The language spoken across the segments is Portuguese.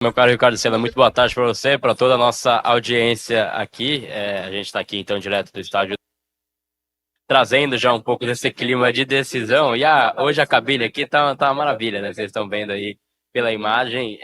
Meu caro Ricardo Sena, muito boa tarde para você, para toda a nossa audiência aqui. A gente está aqui então direto do estádio, trazendo já um pouco desse clima de decisão. E hoje a cabine aqui tá uma maravilha, né? Vocês estão vendo aí pela imagem.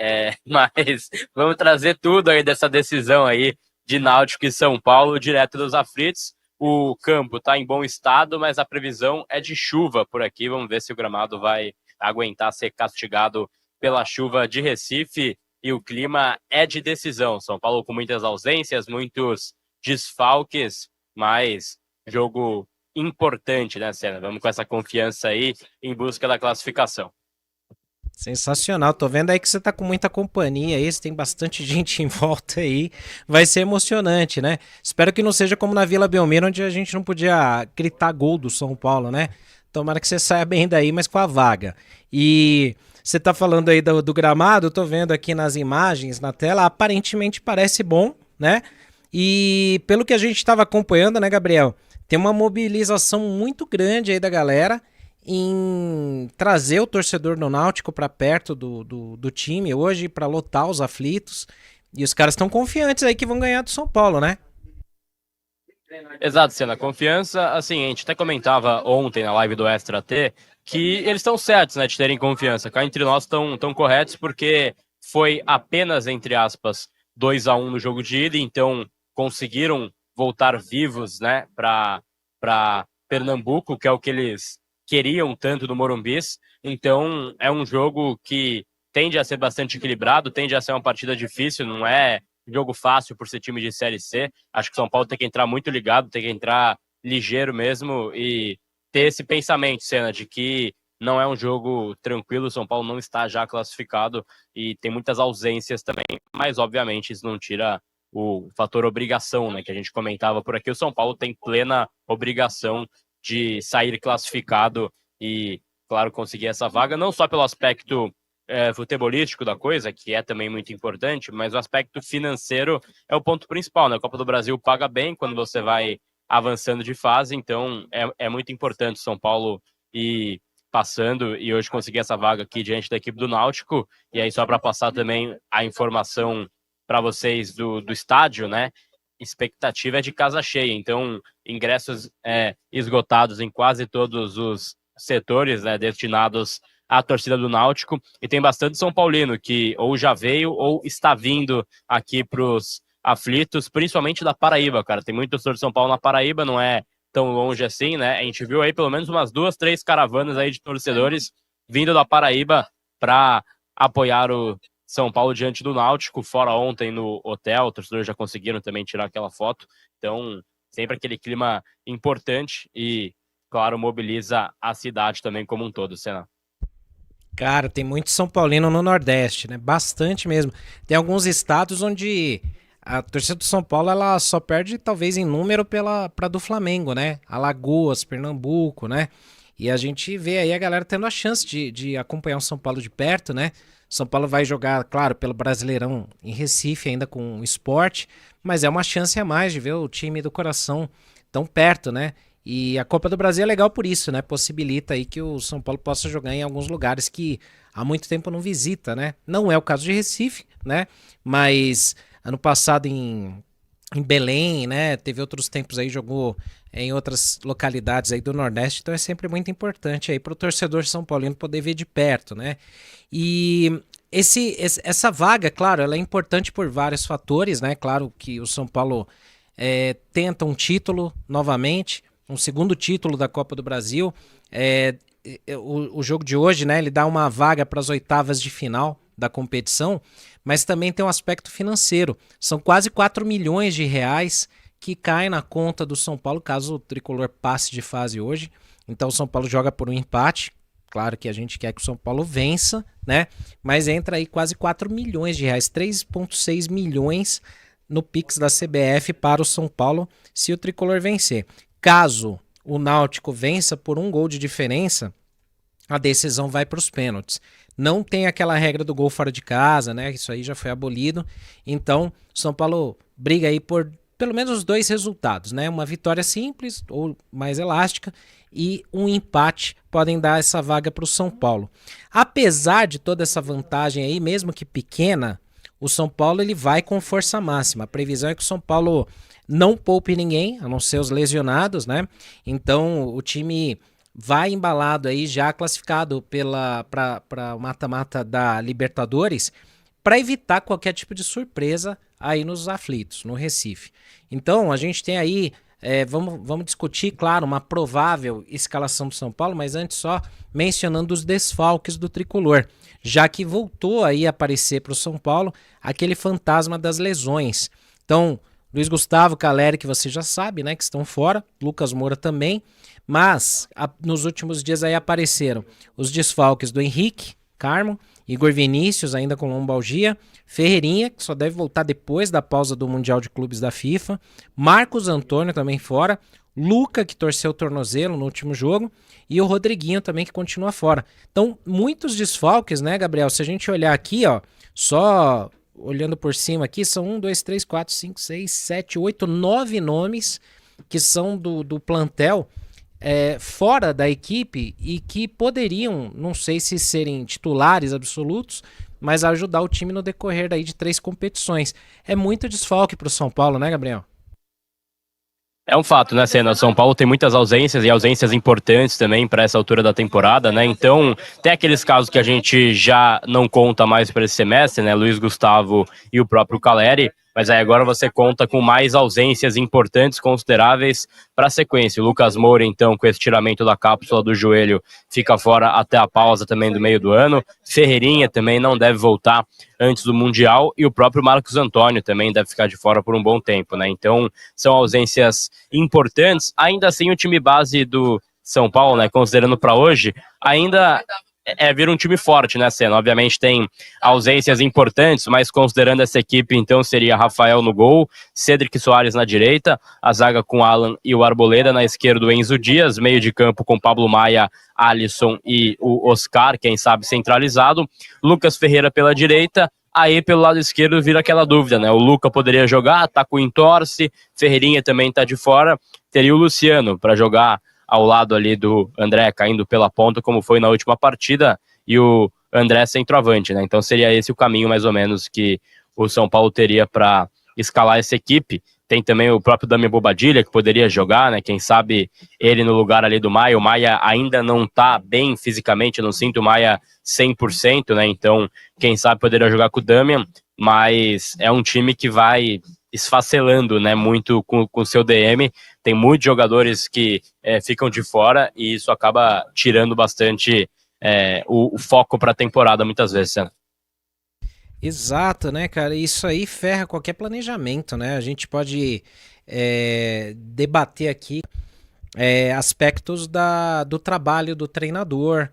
Mas vamos trazer tudo aí dessa decisão aí de Náutico e São Paulo, direto dos aflitos. O campo está em bom estado, mas a previsão é de chuva por aqui. Vamos ver se o gramado vai aguentar ser castigado pela chuva de Recife. E o clima é de decisão. São Paulo com muitas ausências, muitos desfalques, mas jogo importante, né, Senna? Vamos com essa confiança aí em busca da classificação. Sensacional, tô vendo aí que você tá com muita companhia aí, você tem bastante gente em volta aí, vai ser emocionante, né? Espero que não seja como na Vila Belmiro, onde a gente não podia gritar gol do São Paulo, né? Tomara que você saia bem daí, mas com a vaga. E você tá falando aí do gramado, eu tô vendo aqui nas imagens, na tela, aparentemente parece bom, né? E pelo que a gente estava acompanhando, né, Gabriel? Tem uma mobilização muito grande aí da galera em trazer o torcedor do Náutico para perto do time hoje, para lotar os aflitos. E os caras estão confiantes aí que vão ganhar do São Paulo, né? Exato, Senna. Confiança, assim, a gente até comentava ontem na live do Extra T que eles estão certos, né, de terem confiança. Cá entre nós estão corretos porque foi apenas, entre aspas, 2-1 no jogo de ida, então conseguiram voltar vivos, né, para Pernambuco, que é o que eles queriam tanto no Morumbis. Então é um jogo que tende a ser bastante equilibrado, tende a ser uma partida difícil, não é jogo fácil por ser time de Série C. Acho que o São Paulo tem que entrar muito ligado, tem que entrar ligeiro mesmo e ter esse pensamento, Senna, de que não é um jogo tranquilo, o São Paulo não está já classificado e tem muitas ausências também, mas obviamente isso não tira o fator obrigação, né, que a gente comentava por aqui. O São Paulo tem plena obrigação de sair classificado e, claro, conseguir essa vaga, não só pelo aspecto futebolístico da coisa, que é também muito importante, mas o aspecto financeiro é o ponto principal, né? A Copa do Brasil paga bem quando você vai avançando de fase, então é muito importante o São Paulo ir passando e hoje conseguir essa vaga aqui diante da equipe do Náutico. E aí, só para passar também a informação para vocês do estádio, né? Expectativa é de casa cheia, então ingressos esgotados em quase todos os setores, né, destinados à torcida do Náutico, e tem bastante São Paulino que ou já veio ou está vindo aqui para os aflitos, principalmente da Paraíba, cara. Tem muito torcedor de São Paulo na Paraíba, não é tão longe assim, né? A gente viu aí pelo menos umas 2, 3 caravanas aí de torcedores vindo da Paraíba para apoiar o São Paulo diante do Náutico, fora ontem no hotel, os torcedores já conseguiram também tirar aquela foto, então sempre aquele clima importante e, claro, mobiliza a cidade também como um todo, Senna. Cara, tem muito São Paulino no Nordeste, né? Bastante mesmo. Tem alguns estados onde a torcida do São Paulo ela só perde talvez em número para do Flamengo, né? Alagoas, Pernambuco, né? E a gente vê aí a galera tendo a chance de acompanhar o São Paulo de perto, né? São Paulo vai jogar, claro, pelo Brasileirão em Recife, ainda com o esporte, mas é uma chance a mais de ver o time do coração tão perto, né? E a Copa do Brasil é legal por isso, né? Possibilita aí que o São Paulo possa jogar em alguns lugares que há muito tempo não visita, né? Não é o caso de Recife, né? Mas ano passado em Belém, né? Teve outros tempos aí, jogou em outras localidades aí do Nordeste, então é sempre muito importante aí para o torcedor São Paulino poder ver de perto, né? E essa vaga, claro, ela é importante por vários fatores, né? Claro que o São Paulo tenta um título novamente, um segundo título da Copa do Brasil. O jogo de hoje, né? Ele dá uma vaga para as oitavas de final da competição, mas também tem um aspecto financeiro. São quase 4 milhões de reais que caem na conta do São Paulo caso o tricolor passe de fase hoje. Então o São Paulo joga por um empate. Claro que a gente quer que o São Paulo vença, né? Mas entra aí quase 4 milhões de reais, 3,6 milhões no Pix da CBF para o São Paulo se o tricolor vencer. Caso o Náutico vença por um gol de diferença, a decisão vai para os pênaltis. Não tem aquela regra do gol fora de casa, né? Isso aí já foi abolido. Então, São Paulo briga aí por pelo menos 2 resultados, né? Uma vitória simples ou mais elástica e um empate podem dar essa vaga para o São Paulo. Apesar de toda essa vantagem aí, mesmo que pequena, o São Paulo ele vai com força máxima. A previsão é que o São Paulo não poupe ninguém, a não ser os lesionados, né? Então o time vai embalado aí, já classificado para o mata-mata da Libertadores, para evitar qualquer tipo de surpresa aí nos aflitos, no Recife. Então a gente tem aí, vamos discutir, claro, uma provável escalação do São Paulo, mas antes só mencionando os desfalques do Tricolor, já que voltou aí a aparecer para o São Paulo aquele fantasma das lesões. Então, Luiz Gustavo, Caleri, que você já sabe, né, que estão fora, Lucas Moura também, mas nos últimos dias aí apareceram os desfalques do Henrique, Carmo, Igor Vinícius ainda com lombalgia, Ferreirinha, que só deve voltar depois da pausa do Mundial de Clubes da FIFA, Marcos Antônio também fora, Luca, que torceu o tornozelo no último jogo, e o Rodriguinho também, que continua fora. Então, muitos desfalques, né, Gabriel? Se a gente olhar aqui, ó, só olhando por cima aqui, são 1, 2, 3, 4, 5, 6, 7, 8, 9 nomes que são do plantel fora da equipe e que poderiam, não sei se serem titulares absolutos, mas ajudar o time no decorrer daí de 3 competições. É muito desfalque para o São Paulo, né, Gabriel? É um fato, né, Senna? São Paulo tem muitas ausências e ausências importantes também para essa altura da temporada, né? Então, tem aqueles casos que a gente já não conta mais para esse semestre, né? Luiz Gustavo e o próprio Caleri. Mas aí agora você conta com mais ausências importantes, consideráveis para a sequência. O Lucas Moura, então, com esse tiramento da cápsula do joelho, fica fora até a pausa também do meio do ano. Ferreirinha também não deve voltar antes do Mundial. E o próprio Marcos Antônio também deve ficar de fora por um bom tempo, né? Então, são ausências importantes. Ainda assim, o time base do São Paulo, né, considerando para hoje, ainda vir um time forte, né, Senna? Obviamente tem ausências importantes, mas considerando essa equipe, então seria Rafael no gol, Cedric Soares na direita, a zaga com Alan e o Arboleda, na esquerda o Enzo Dias, meio de campo com Pablo Maia, Alisson e o Oscar, quem sabe centralizado, Lucas Ferreira pela direita. Aí pelo lado esquerdo vira aquela dúvida, né? O Luca poderia jogar, tá com entorse, Ferreirinha também tá de fora, teria o Luciano para jogar ao lado ali do André caindo pela ponta, como foi na última partida, e o André centroavante, né? Então seria esse o caminho mais ou menos que o São Paulo teria para escalar essa equipe. Tem também o próprio Damian Bobadilla, que poderia jogar, né? Quem sabe ele no lugar ali do Maia. O Maia ainda não tá bem fisicamente, eu não sinto o Maia 100%, né? Então, quem sabe poderia jogar com o Damian, mas é um time que vai esfacelando, né, muito com o seu DM. Tem muitos jogadores que ficam de fora e isso acaba tirando bastante o foco para a temporada muitas vezes, né? Exato, né, cara? Isso aí ferra qualquer planejamento, né? A gente pode debater aqui aspectos do trabalho do treinador,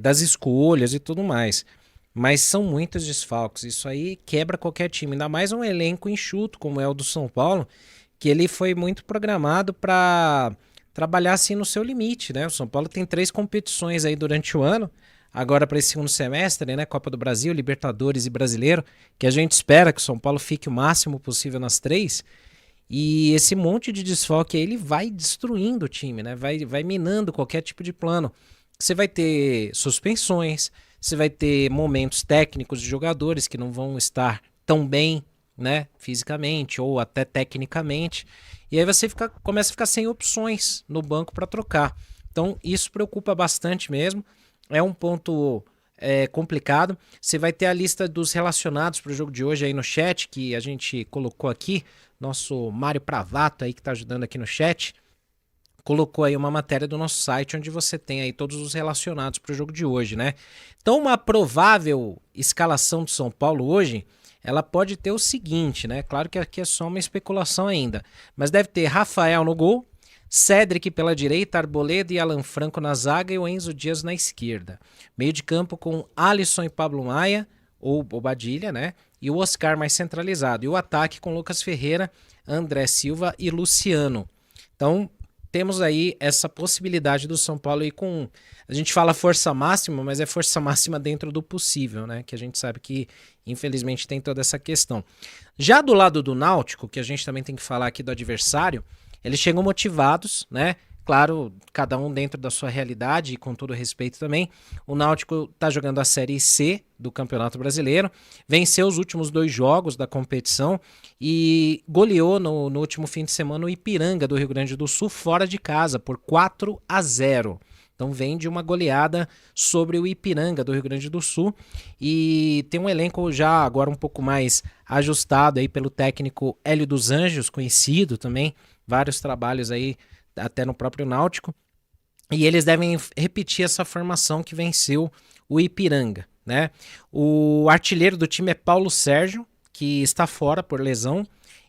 das escolhas e tudo mais. Mas são muitos desfalques. Isso aí quebra qualquer time. Ainda mais um elenco enxuto como é o do São Paulo, que ele foi muito programado para trabalhar assim no seu limite, né? O São Paulo tem 3 competições aí durante o ano. Agora para esse segundo semestre, né? Copa do Brasil, Libertadores e Brasileiro, que a gente espera que o São Paulo fique o máximo possível nas 3. E esse monte de desfalque aí, ele vai destruindo o time, né? Vai minando qualquer tipo de plano. Você vai ter suspensões, você vai ter momentos técnicos de jogadores que não vão estar tão bem, né, fisicamente ou até tecnicamente. E aí você começa a ficar sem opções no banco para trocar. Então isso preocupa bastante mesmo. É um ponto complicado. Você vai ter a lista dos relacionados para o jogo de hoje aí no chat, que a gente colocou aqui. Nosso Mário Pravato aí que está ajudando aqui no chat colocou aí uma matéria do nosso site onde você tem aí todos os relacionados para o jogo de hoje, né? Então uma provável escalação do São Paulo hoje, ela pode ter o seguinte, né? Claro que aqui é só uma especulação ainda, mas deve ter Rafael no gol, Cedric pela direita, Arboleda e Alan Franco na zaga e o Enzo Dias na esquerda. Meio de campo com Alisson e Pablo Maia, ou Bobadilla, né? E o Oscar mais centralizado. E o ataque com Lucas Ferreira, André Silva e Luciano. Então, temos aí essa possibilidade do São Paulo ir com... A gente fala força máxima, mas é força máxima dentro do possível, né? Que a gente sabe que, infelizmente, tem toda essa questão. Já do lado do Náutico, que a gente também tem que falar aqui do adversário, eles chegam motivados, né? Claro, cada um dentro da sua realidade e com todo respeito também. O Náutico está jogando a Série C do Campeonato Brasileiro, venceu os últimos 2 jogos da competição e goleou no último fim de semana o Ipiranga do Rio Grande do Sul fora de casa por 4-0. Então vem de uma goleada sobre o Ipiranga do Rio Grande do Sul e tem um elenco já agora um pouco mais ajustado aí pelo técnico Hélio dos Anjos, conhecido também, vários trabalhos aí até no próprio Náutico. E eles devem repetir essa formação que venceu o Ipiranga, né? O artilheiro do time é Paulo Sérgio, que está fora por lesão,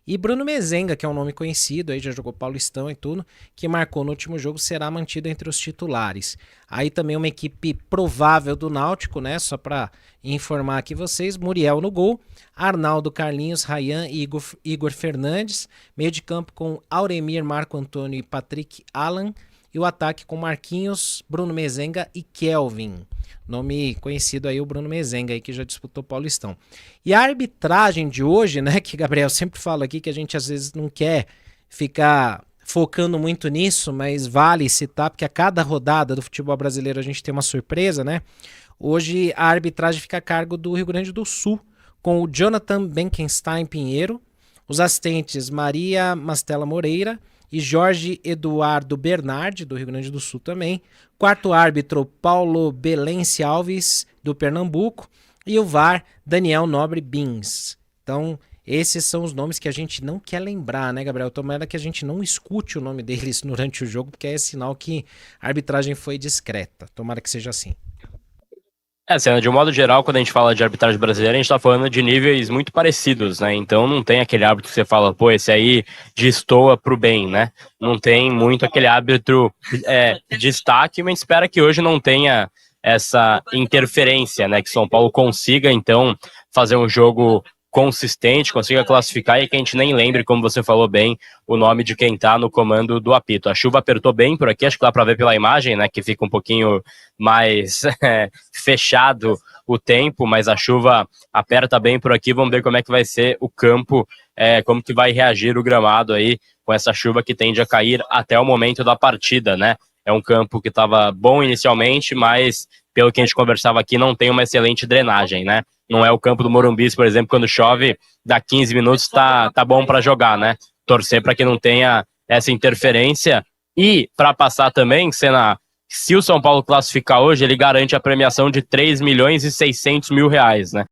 e Bruno Mezenga, que é um nome conhecido, aí já jogou Paulistão e tudo, que marcou no último jogo, será mantido entre os titulares. Aí também uma equipe provável do Náutico, né? Só para informar aqui vocês, Muriel no gol, Arnaldo, Carlinhos, Rayan e Igor Fernandes, meio de campo com Auremir, Marco Antônio e Patrick Alan, e o ataque com Marquinhos, Bruno Mezenga e Kelvin. Nome conhecido aí, o Bruno Mezenga, aí, que já disputou Paulistão. E a arbitragem de hoje, né, que Gabriel sempre fala aqui, que a gente às vezes não quer ficar focando muito nisso, mas vale citar, porque a cada rodada do futebol brasileiro a gente tem uma surpresa, né? Hoje a arbitragem fica a cargo do Rio Grande do Sul, com o Jonathan Benkenstein Pinheiro, os assistentes Maria Mastella Moreira e Jorge Eduardo Bernardi, do Rio Grande do Sul também. Quarto árbitro, Paulo Belense Alves, do Pernambuco. E o VAR, Daniel Nobre Bins. Então, esses são os nomes que a gente não quer lembrar, né, Gabriel? Tomara que a gente não escute o nome deles durante o jogo, porque é sinal que a arbitragem foi discreta. Tomara que seja assim. De um modo geral, quando a gente fala de arbitragem brasileira, a gente tá falando de níveis muito parecidos, né? Então não tem aquele árbitro que você fala, pô, esse aí destoa pro bem, né? Não tem muito aquele árbitro destaque, mas espera que hoje não tenha essa interferência, né? Que São Paulo consiga, então, fazer um jogo consistente, consiga classificar e que a gente nem lembre, como você falou bem, o nome de quem tá no comando do apito. A chuva apertou bem por aqui, acho que dá para ver pela imagem, né, que fica um pouquinho mais fechado o tempo, mas a chuva aperta bem por aqui, vamos ver como é que vai ser o campo, como que vai reagir o gramado aí com essa chuva que tende a cair até o momento da partida, né? É um campo que estava bom inicialmente, mas pelo que a gente conversava aqui, não tem uma excelente drenagem, né? Não é o campo do Morumbi, por exemplo, quando chove, dá 15 minutos, tá bom para jogar, né? Torcer para que não tenha essa interferência. E, para passar também, Senna, se o São Paulo classificar hoje, ele garante a premiação de 3 milhões e 600 mil reais, né?